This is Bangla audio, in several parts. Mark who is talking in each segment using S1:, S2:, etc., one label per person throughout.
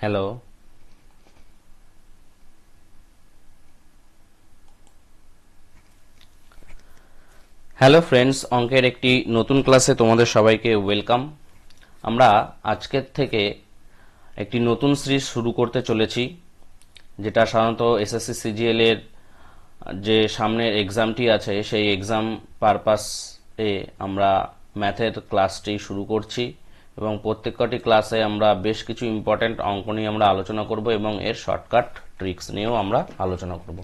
S1: হ্যালো হ্যালো ফ্রেন্ডস, অঙ্কের একটি নতুন ক্লাসে তোমাদের সবাইকে ওয়েলকাম। আমরা আজকের থেকে একটি নতুন সিরিজ শুরু করতে চলেছি, যেটা সাধারণত এসএসসি সিজিএল এর যে সামনের এক্সামটি আছে সেই এক্সাম পারপাস এ আমরা ম্যাথের ক্লাসটি শুরু করছি এবং প্রত্যেকটি ক্লাসে আমরা বেশ কিছু ইম্পর্টেন্ট অঙ্ক নিয়ে আমরা আলোচনা করব এবং এর শর্টকাট ট্রিক্স নিয়েও আমরা আলোচনা করব।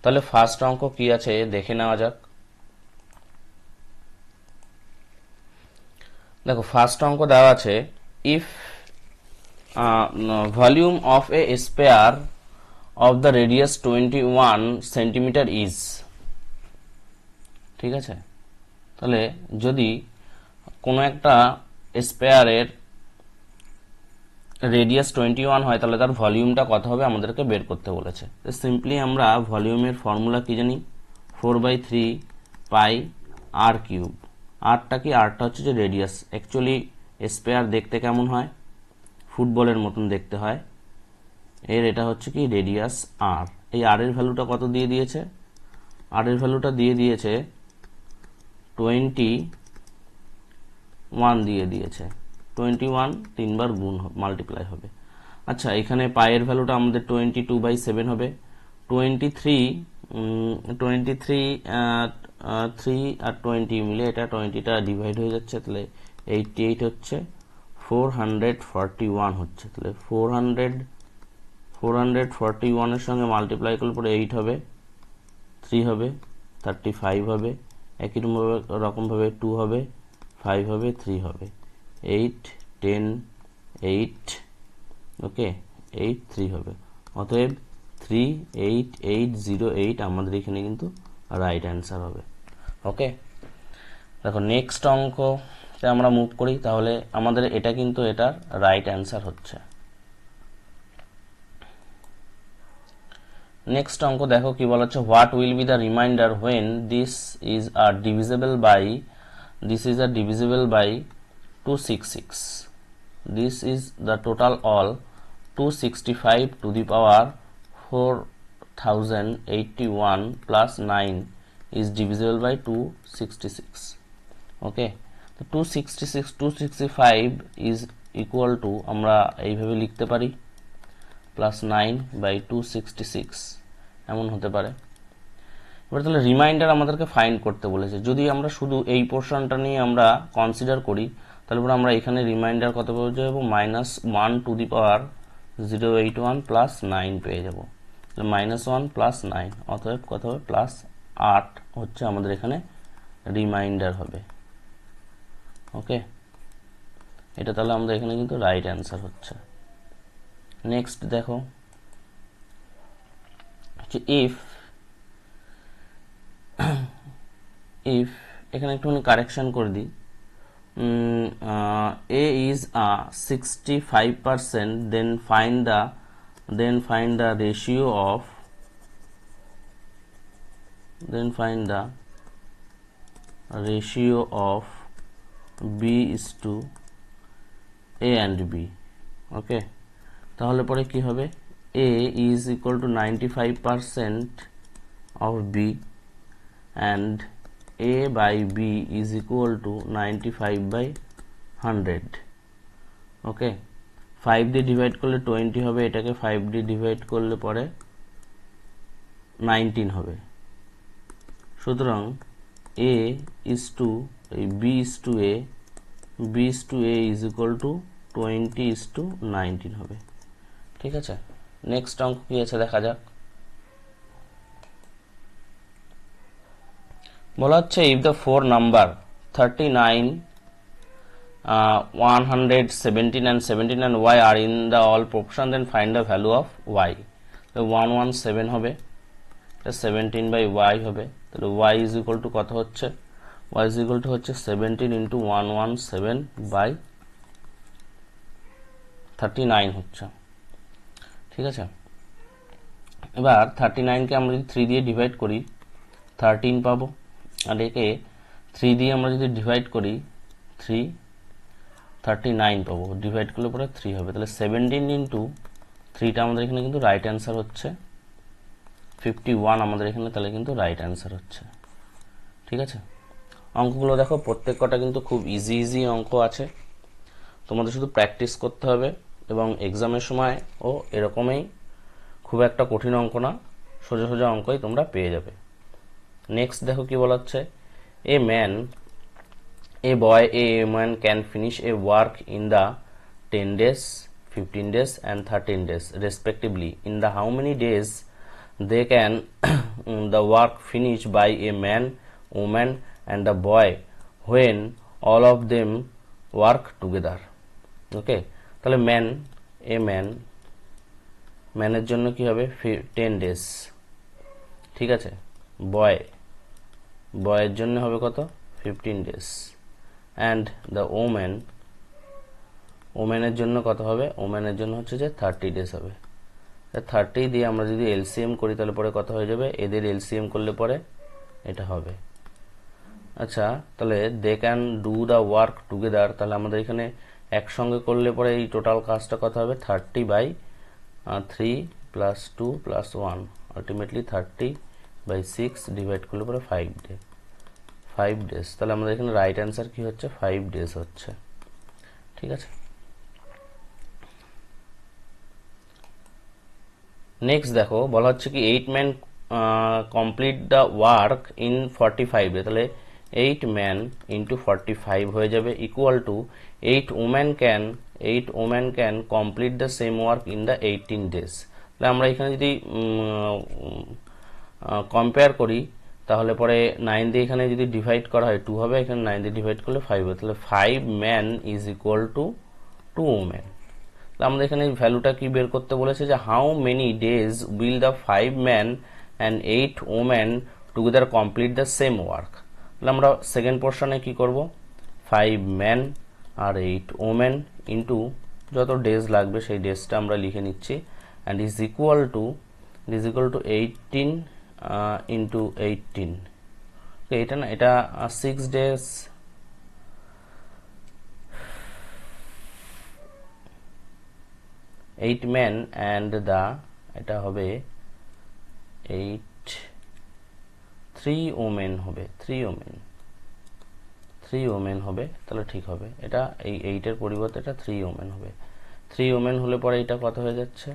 S1: তাহলে ফার্স্ট অঙ্ক কি আছে দেখে নেওয়া যাক। দেখো, ফার্স্ট অঙ্ক দেওয়া আছে, if volume of A spare of the radius 21 centimetre is. ঠিক আছে, তাহলে যদি কোনো একটা স্পেয়ারের রেডিয়াস 21 হয় তাহলে তার ভলিউমটা কত হবে আমাদেরকে বের করতে বলেছে। তো সিম্পলি আমরা ভলিউমের ফর্মুলা কি জানি, 4/3 পাই আর কিউব। আরটা কি, আরটা হচ্ছে যে রেডিয়াস। অ্যাকচুয়ালি স্পেয়ার দেখতে কেমন হয়, ফুটবলের মতন দেখতে হয়। এটা হচ্ছে কি রেডিয়াস আর। এই আর এর ভ্যালুটা কত দিয়ে দিয়েছে, আর এর ভ্যালুটা দিয়ে দিয়েছে 21 দিয়ে দিয়েছে। 21 তিনবার গুণ মাল্টিপ্লাই হবে। আচ্ছা, এখানে পায়ের ভ্যালুটা আমাদের 22/7 হবে। 23 3 আর 20 মিলে এটা 20টা ডিভাইড হয়ে যাচ্ছে, তাহলে 88 হচ্ছে, 441 হচ্ছে। তাহলে 441 এর সঙ্গে মাল্টিপ্লাই করলে পরে 8 হবে, 3 হবে, 35 হবে, একই রকমভাবে 2 হবে, 5 হবে, 3 হবে, 8 10 8, ওকে, 8 3 হবে। অতএব 38808 আমাদের এখানে কিন্তু রাইট অ্যান্সার হবে। ওকে, দেখো নেক্সট অঙ্কতে আমরা মুভ করি। তাহলে আমাদের এটা কিন্তু এটার রাইট অ্যান্সার হচ্ছে। নেক্সট অঙ্ক দেখো কি বলা হচ্ছে, what will be the remainder when this is আর divisible by 266। This is the total all 265 to the power 4081 plus 9 is divisible by 266. ওকে, তো 265 is equal to আমরা এইভাবে লিখতে পারি +9/266 এমন হতে পারে। এবার তাহলে রিমাইন্ডার আমাদেরকে ফাইন্ড করতে বলেছে। যদি আমরা শুধু এই পোর্শনটা নিয়ে আমরা কনসিডার করি তাহলে আমরা এখানে রিমাইন্ডার কত পেয়ে যাবো, -1 to the power 081 plus 9 পেয়ে যাবো। -1 plus 9, অতএব কত হবে, +8 হচ্ছে আমাদের এখানে রিমাইন্ডার হবে। ওকে, এটা তাহলে আমাদের এখানে কিন্তু রাইট অ্যান্সার হচ্ছে। নেক্সট দেখো, ইফ এখানে একটুখানি কারেকশন করে দিই, a is 65%, then find the ratio of b is to a and b. ওকে, তাহলে পরে কি হবে, a is equal to 95% of b and a by b is equal to 95/100. ওকে, 5 দিয়ে ডিভাইড করলে 20 হবে, এটাকে 5 দিয়ে ডিভাইড করলে পরে 19 হবে। সুতরাং a is to b is to a is equal to 20:19 হবে। ঠিক আছে, নেক্সট অঙ্ক কি আছে দেখা যাক। বলা হচ্ছে, if the 4 number 39 117 and 17 and y are in the all proportion, then find the value of y। 117 হবে, 17/y হবে। তাহলে y is equal to কত হচ্ছে, y is equal to হচ্ছে 17 into 117/39 হচ্ছে। ঠিক আছে, এবার 39কে আমরা যদি 3 দিয়ে ডিভাইড করি 13 পাবো, আর একে 3 দিয়ে আমরা যদি ডিভাইড করি 39 পাবো, ডিভাইড করলে পরে 3 হবে। তাহলে 17 into 3টা আমাদের এখানে কিন্তু রাইট অ্যান্সার হচ্ছে, 51 আমাদের এখানে তাহলে কিন্তু রাইট অ্যান্সার হচ্ছে। ঠিক আছে, অঙ্কগুলো দেখো প্রত্যেক কটা কিন্তু খুব ইজি অঙ্ক আছে, তোমাদের শুধু প্র্যাকটিস করতে হবে এবং এক্সামের সময় ও এরকমই, খুব একটা কঠিন অঙ্ক না, সোজা সোজা অঙ্কই তোমরা পেয়ে যাবে। নেক্সট দেখো কি বলা হচ্ছে, a boy a man can finish a work in the 10 days, 15 days and 13 days respectively. In the how many days they can the work finish by a man, woman and a boy when all of them work together? ওকে, তাহলে ম্যানের জন্য কি হবে 10 ডেজ, ঠিক আছে, বয়ের জন্য হবে কত 15 ডেজ, অ্যান্ড দ্য ওম্যানের জন্য কত হবে, ওম্যানের জন্য হচ্ছে যে 30 ডেজ হবে। 30 দিয়ে আমরা যদি এলসিএম করি তাহলে পরে কত হয়ে যাবে, এদের এলসিএম করলে পরে এটা হবে। আচ্ছা, তাহলে they can do the work together, তাহলে আমাদের এখানে একসঙ্গে করলে পরে এই টোটাল কাজটা কত হবে 30/3 + 2 + 1, আলটিমেটলি 30/6 ডিভাইড করলে পরে 5 ডেজ। তাহলে আমাদের এখানে রাইট অ্যান্সার কি হচ্ছে 5 ডেজ হচ্ছে। ঠিক আছে, নেক্সট দেখো বলা হচ্ছে কি 8 man complete the work in 45 day, তাহলে 8 ম্যান ইন্টু 45 হয়ে যাবে equal to 8 woman can complete the same work in the 18 days. তাহলে আমরা এখানে যদি কম্পেয়ার করি তাহলে পরে 9 দিয়ে এখানে যদি ডিভাইড করা হয় 2 হবে, এখানে 9 দিয়ে ডিভাইড করলে 5 হবে, তাহলে 5 man is equal two 2 woman. আমাদের এখানে ভ্যালুটা কি বের করতে বলেছে যে how many days will the 5 man and 8 woman together complete the same work. তাহলে আমরা সেকেন্ড পোর্শনে কি করব, 5 ম্যান আর 8 ওম্যান ইন্টু যত ডেজ লাগবে সেই ডেজটা আমরা লিখে নিচ্ছি, and is equal two 18 into 18, এটা না, এটা 6 ডেজ, 8 ম্যান অ্যান্ড দ্য এটা হবে 3 ওমেন হবে, 3 ওমেন হবে, তাহলে ঠিক হবে, এটা এই 8 এর পরিবর্তে এটা 3 ওমেন হবে। 3 ওমেন হলে পরে এটা কত হয়ে যাচ্ছে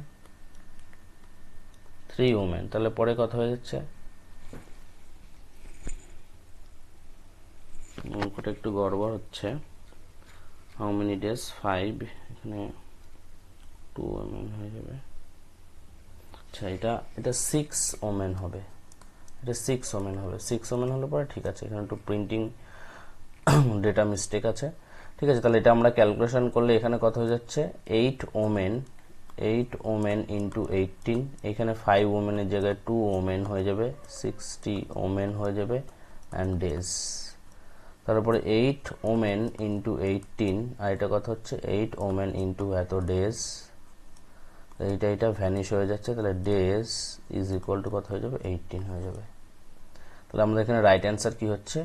S1: 3 ওমেন, তাহলে পরে কত হয়ে যাচ্ছে, অঙ্কটা একটু গড়বড় হচ্ছে, হাউ মেনি ডেজ 5, এখানে 2 ওমেন হয়ে যাবে। আচ্ছা, এটা 6 ওমেন হবে, এটা 6 ওমেন হবে, 6 ওমেন হলে পরে ঠিক আছে, এখানে একটু প্রিন্টিং ডেটা মিস্টেক আছে। ঠিক আছে, তাহলে এটা আমরা ক্যালকুলেশন করলে এখানে কত হয়ে যাচ্ছে 8 ওমেন ইন্টু 18, এখানে 5 ওমেনের জায়গায় 2 ওমেন হয়ে যাবে, 60 ওমেন হয়ে যাবে, অ্যান্ড ডেজ, তারপরে 8 ওমেন ইন্টু 18, আর এটা কত হচ্ছে 8 ওমেন ইন্টু এত ডেজ, এটা ভ্যানিশ হয়ে যাচ্ছে, তাহলে ডেজ ইজ ইকুয়াল টু কত হয়ে যাবে 18 হয়ে যাবে। তাহলে আমাদের এখানে রাইট অ্যান্সার কি হচ্ছে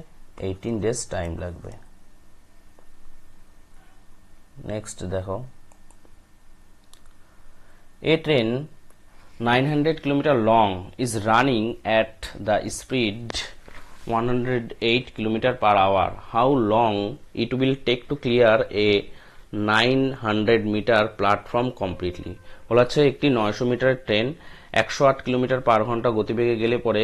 S1: 18 ডেজ টাইম লাগবে। নেক্সট দেখো, a train 900 km long is running at the speed 108 km per hour. How long it will take to clear a 900 meter platform completely? বলা হচ্ছে একটি 900 মিটারের ট্রেন 108 কিলোমিটার পার ঘন্টা গতিবেগে গেলে পরে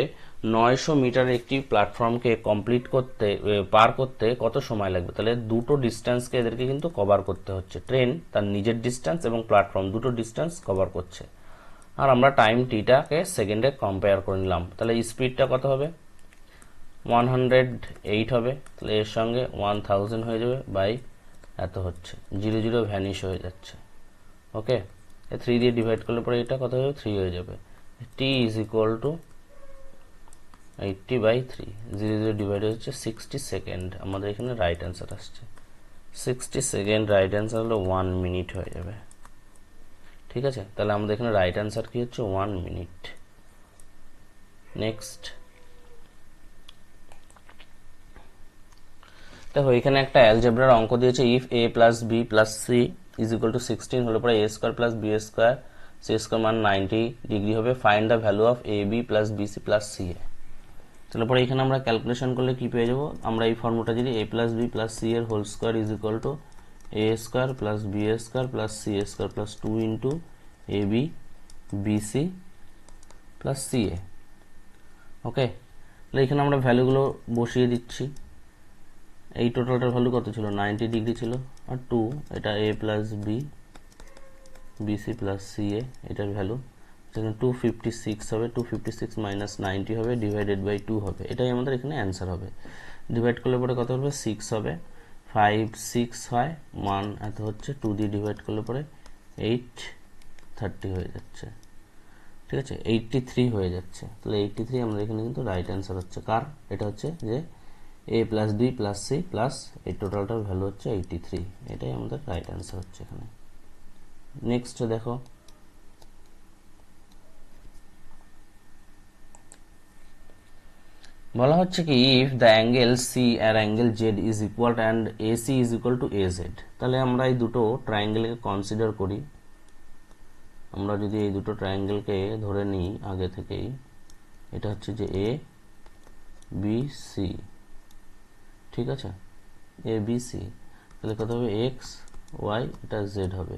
S1: 900 মিটারের একটি প্ল্যাটফর্মকে কমপ্লিট করতে পার করতে কত সময় লাগবে। তাহলে দুটো ডিস্টেন্সকে এদেরকে কিন্তু কভার করতে হচ্ছে, ট্রেন তার নিজের ডিস্টেন্স এবং প্ল্যাটফর্ম দুটো ডিস্টেন্স কভার করছে, আর আমরা টাইম টিটাকে সেকেন্ডে কম্পেয়ার করে নিলাম। তাহলে স্পিডটা কত হবে 108 হবে, তাহলে এর সঙ্গে 1000 হয়ে যাবে বাই এত হচ্ছে, 0 ভ্যানিশ হয়ে যাচ্ছে। ওকে, 3 দিয়ে ডিভাইড করলে পরে এটা কত হবে 3 হয়ে যাবে, t is equal two 80/3, 0 divide হচ্ছে 60 সেকেন্ড, আমাদের এখানে রাইট অ্যান্সার আসছে 60 সেকেন্ড, রাইট অ্যান্সার হলো 1 মিনিট হয়ে যাবে। ঠিক আছে, তাহলে আমাদের এখানে রাইট অ্যান্সার কি হচ্ছে 1 মিনিট। নেক্সট দেখো, এখানে একটা অ্যালজেব্রার অঙ্ক দিয়েছে, ইফ a + b + c = 16 হলে পরে a² + b² সি স্কোয়ার মান 90 ডিগ্রি হবে। Find the value of A B plus BC plus C A. তাহলে পরে এখানে আমরা ক্যালকুলেশন করলে কি পেয়ে যাব, আমরা এই ফর্মুলাটা যদি A plus B plus C এর whole square is equal to A square plus B square plus C square plus 2 into A B BC plus C A. Okay, তাহলে এখানে আমরা ভ্যালুগুলো বসিয়ে দিচ্ছি। এই টোটালটার ভ্যালু কত ছিল, 90 ডিগ্রি ছিল, আর 2 এটা A plus B BC plus C A, এটার ভ্যালু সেখানে 256 হবে, 256 মাইনাস 90 হবে, ডিভাইডেড বাই 2 হবে, এটাই আমাদের এখানে অ্যান্সার হবে। ডিভাইড করলে পরে কত হবে, 6 হবে, 5 6 হয় 1 এত হচ্ছে, 2 দিয়ে ডিভাইড করলে পরে 830 হয়ে যাচ্ছে, ঠিক আছে, 83 হয়ে যাচ্ছে। তাহলে 83 আমাদের এখানে কিন্তু রাইট অ্যান্সার হচ্ছে কার, এটা হচ্ছে যে A plus B plus C plus এই টোটালটার ভ্যালু হচ্ছে 83, এটাই আমাদের রাইট অ্যান্সার হচ্ছে এখানে। নেক্সট দেখো, বলা হচ্ছে কি ইফ দ্য অ্যাঙ্গেল সি আর angle Z is equal and A C is equal to A Z. তাহলে আমরা এই দুটো ট্রায়াঙ্গেলকে কনসিডার করি। আমরা যদি এই দুটো ট্রায়াঙ্গেলকে ধরে নিই আগে থেকেই, এটা হচ্ছে যে এ বি সি, ঠিক আছে, এ বি সি, তাহলে কত হবে এক্স ওয়াই, এটা জেড হবে,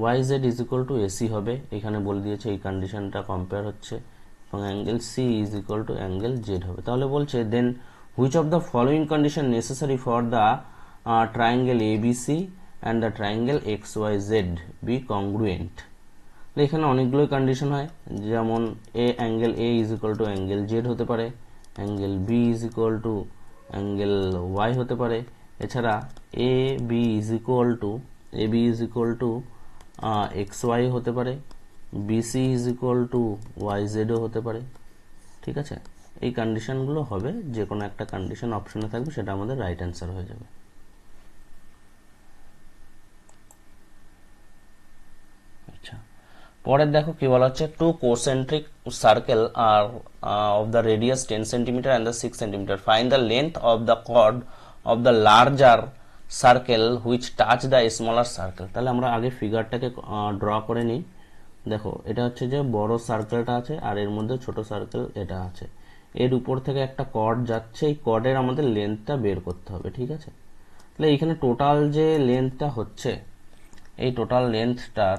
S1: Y Z is equal to AC হবে, এখানে বলে দিয়েছে এই কন্ডিশনটা কম্পেয়ার হচ্ছে, এবং angle C is equal to angle Z হবে। তাহলে বলছে then which of the following condition necessary for the triangle A B C and the triangle X Y Z be congruent. এখানে অনেকগুলোই কন্ডিশন হয়, যেমন এ angle A is equal to angle Z হতে পারে, angle B is equal to angle Y হতে পারে, এছাড়া A B is equal to X Y হতে পারে, BC is equal to Y জেডও হতে পারে, ঠিক আছে। এই কন্ডিশনগুলো হবে, যে কোনো একটা কন্ডিশন অপশনে থাকবে, সেটা আমাদের রাইট অ্যান্সার হয়ে যাবে। আচ্ছা, পরের দেখো কি বলা হচ্ছে, two concentric circle are of the radius 10 centimeter and the 6 centimeter, find the length of the chord of the larger circle which touch the smaller circle. তাহলে আমরা আগে ফিগারটাকে ড্র করে নিই। দেখো, এটা হচ্ছে যে বড় সার্কেলটা আছে আর এর মধ্যে ছোট সার্কেল এটা আছে, এর উপর থেকে একটা কর্ড যাচ্ছে, এই কর্ডের আমাদের লেন্থটা বের করতে হবে, ঠিক আছে। তাহলে এইখানে টোটাল যে লেন্থটা হচ্ছে, এই টোটাল লেন্থটার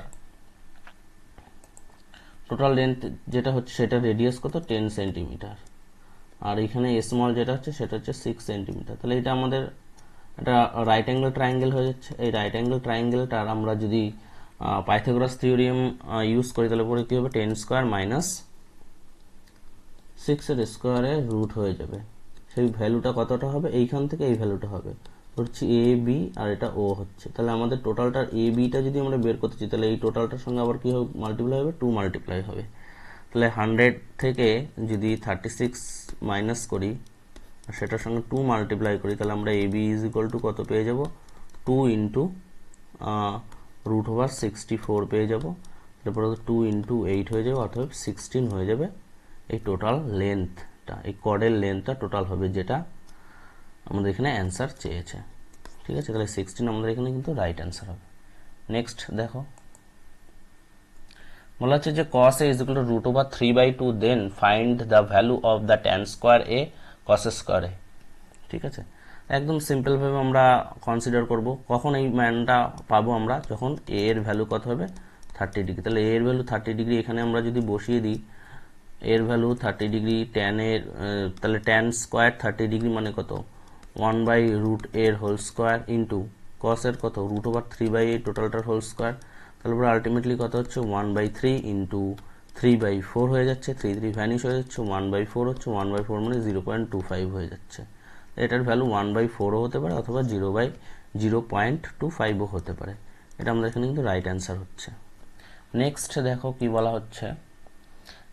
S1: টোটাল লেন্থ যেটা হচ্ছে সেটা রেডিয়াস কত, 10 সেন্টিমিটার, আর এখানে স্মল যেটা হচ্ছে সেটা হচ্ছে 6 সেন্টিমিটার। তাহলে এটা আমাদের একটা রাইট অ্যাঙ্গেল ট্রায়াঙ্গেল হয়ে যাচ্ছে। এই রাইট অ্যাঙ্গেল ট্রায়াঙ্গেলটার আমরা যদি পাইথাগোরাস থিওরিয়াম ইউজ করি, তাহলে পরে কি হবে, 10 স্কোয়ার মাইনাস 6 এর স্কোয়ারের রুট হয়ে যাবে। সেই ভ্যালুটা কতটা হবে, এইখান থেকে এই ভ্যালুটা হবে হচ্ছে এ বি, আর এটা ও হচ্ছে। তাহলে আমাদের টোটালটার এ বিটা যদি আমরা বের করতে চাই, তাহলে এই টোটালটার সঙ্গে আবার কি হবে, মাল্টিপ্লাই হবে, 2 মাল্টিপ্লাই হবে। তাহলে 100 থেকে যদি 36 মাইনাস করি আর সেটার সঙ্গে 2 মাল্টিপ্লাই করি, তাহলে আমরা এ বি ইজ ইকুয়াল টু কত পেয়ে যাব, 2 ইন্টু রুট ওভার 64 পেয়ে যাব। তারপরে 2 ইন্টু 8 হয়ে যাবে, অর্থাৎ 16 হয়ে যাবে এই টোটাল লেন্থটা, এই কর্ডের লেন্থটা টোটাল হবে, যেটা আমাদের এখানে অ্যান্সার চেয়েছে, ঠিক আছে। তাহলে 16 আমাদের এখানে কিন্তু রাইট অ্যান্সার হবে। নেক্সট দেখো, বলা হচ্ছে যে cos a is equal to root over 3/2, then find the value of the tan square a cos square a, ঠিক আছে। একদম সিম্পল ভাবে আমরা কনসিডার করব, কখন এই ম্যানটা পাবো আমরা, যখন a এর ভ্যালু কত হবে, 30 ডিগ্রি। তাহলে a এর ভ্যালু 30 ডিগ্রি এখানে আমরা যদি বসিয়ে দিই, এর ভ্যালু 30 ডিগ্রি, ট্যান এর তাহলে ট্যান স্কোয়ার 30 ডিগ্রি মানে কত, 1/√a এর হোল স্কোয়ার ইন্টু cos এর কত, √3/8 টোটালটার হোল স্কোয়ার। তারপরে আলটিমেটলি কত হচ্ছে, 1/3 ইন্টু 3/4 হয়ে যাচ্ছে, 3 3 ভ্যানিশ হয়ে যাচ্ছে, 1/4 হচ্ছে, 1/4 মানে 0.25 হয়ে যাচ্ছে। এটার ভ্যালু 1/4ও হতে পারে, অথবা 0/0.25ও হতে পারে। এটা আমাদের এখানে কিন্তু রাইট অ্যান্সার হচ্ছে। নেক্সট দেখো কি বলা হচ্ছে,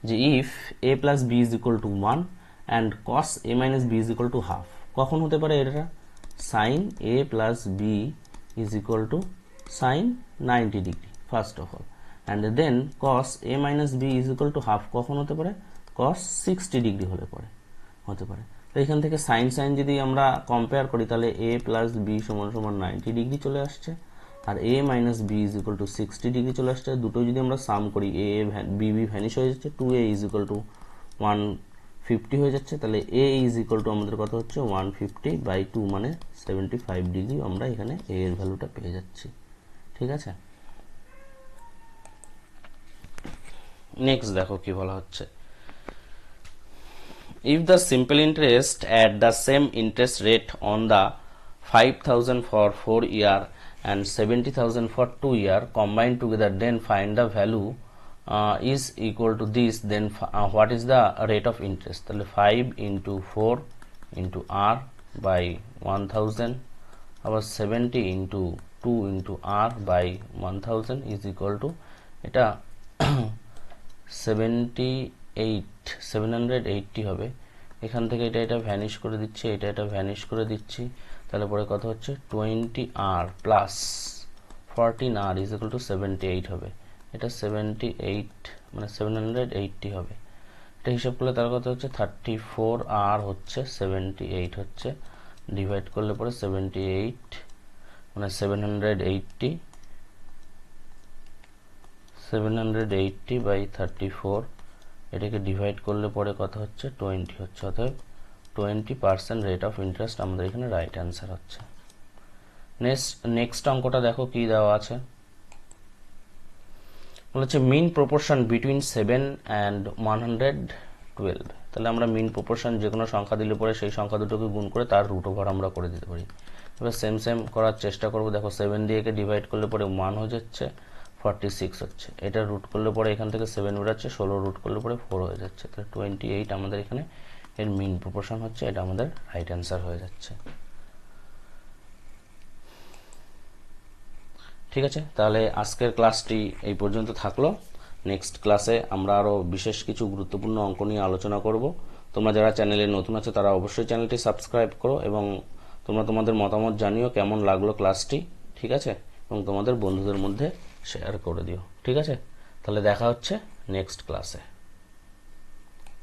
S1: যে if a plus B is equal to 1 and cos a minus B is equal to half, কখন হতে পারে এটা, sine a plus B is equal to sine 90 degree first of all, and then cos a minus B is equal to half কখন হতে পারে, cos 60 ডিগ্রি হলে পরে হতে পারে। তো এখান থেকে সাইন সাইন যদি আমরা কম্পেয়ার করি, তাহলে a প্লাস বি সমান সমান 90 ডিগ্রি চলে আসছে, আর a minus B is equal to 60 degree চলে আসছে। দুটো যদি আমরা সাম করি, এ বি বি ভ্যানিশ হয়ে যাচ্ছে, 2a ইজ ইকুয়াল টু 150 হয়ে যাচ্ছে। তাহলে a ইজ ইকুয়াল টু আমাদের কত হচ্ছে 150/2 মানে 75 ডিগ্রি আমরা এখানে a এর ভ্যালুটা পেয়ে যাচ্ছি। ঠিক আছে, নেক্সট দেখো কি বলা হচ্ছে। If the simple interest at the same interest rate on the 5,000 for 4 year and 70,000 for 2 year combined together, then find the value is equal to this, then what is the rate of interest? তাহলে 5 into 4 into r by 1000 আবার 70 into 2 into r by 1000 is equal to এটা 780 হবে। এখান থেকে এটা ভ্যানিশ করে দিচ্ছি, এটা ভ্যানিশ করে দিচ্ছি। তাহলে পরে কত হচ্ছে 20r plus 14r is equal two 78 হবে। এটা 78 মানে 780 হবে। এটা হিসাব করলে তার কত হচ্ছে 34r হচ্ছে 78 হচ্ছে, ডিভাইড করলে পরে 78 মানে 780/34, এটাকে ডিভাইড করলে পরে কত হচ্ছে 20 হচ্ছে। অতএব 20% রেট অফ ইন্টারেস্ট আমাদের এখানে রাইট অ্যান্সার হচ্ছে। নেক্সট অঙ্কটা দেখো কি দেওয়া আছে, বলেছে মিন প্রপোর্শন বিটুইন 7 অ্যান্ড 112। তাহলে আমরা মিন প্রপোর্শন যে কোনো সংখ্যা দিলে পরে সেই সংখ্যা দুটোকে গুণ করে তার রুট ওভার আমরা করে দিতে পারি। এবার সেম করার চেষ্টা করব। দেখো 7 দিয়ে একে ডিভাইড করলে পরে 1 হয়ে যাচ্ছে, 46 হচ্ছে। এটা রুট করলে পরে এখান থেকে 7 বেরোচ্ছে, 16 রুট করলে পরে 4 হয়ে যাচ্ছে। তাহলে 28 আমাদের এখানে এর মিন প্রপোর্শন হচ্ছে, এটা আমাদের রাইট অ্যান্সার হয়ে যাচ্ছে। ঠিক আছে, তাহলে আজকের ক্লাসটি এই পর্যন্ত থাকলো। নেক্সট ক্লাসে আমরা আরও বিশেষ কিছু গুরুত্বপূর্ণ অঙ্ক নিয়ে আলোচনা করব। তোমরা যারা চ্যানেলে নতুন আছো তারা অবশ্যই চ্যানেলটি সাবস্ক্রাইব করো এবং তোমরা তোমাদের মতামত জানিও কেমন লাগলো ক্লাসটি। ঠিক আছে, এবং তোমাদের বন্ধুদের মধ্যে শেয়ার করে দিও। ঠিক আছে, তাহলে দেখা হচ্ছে নেক্সট ক্লাসে।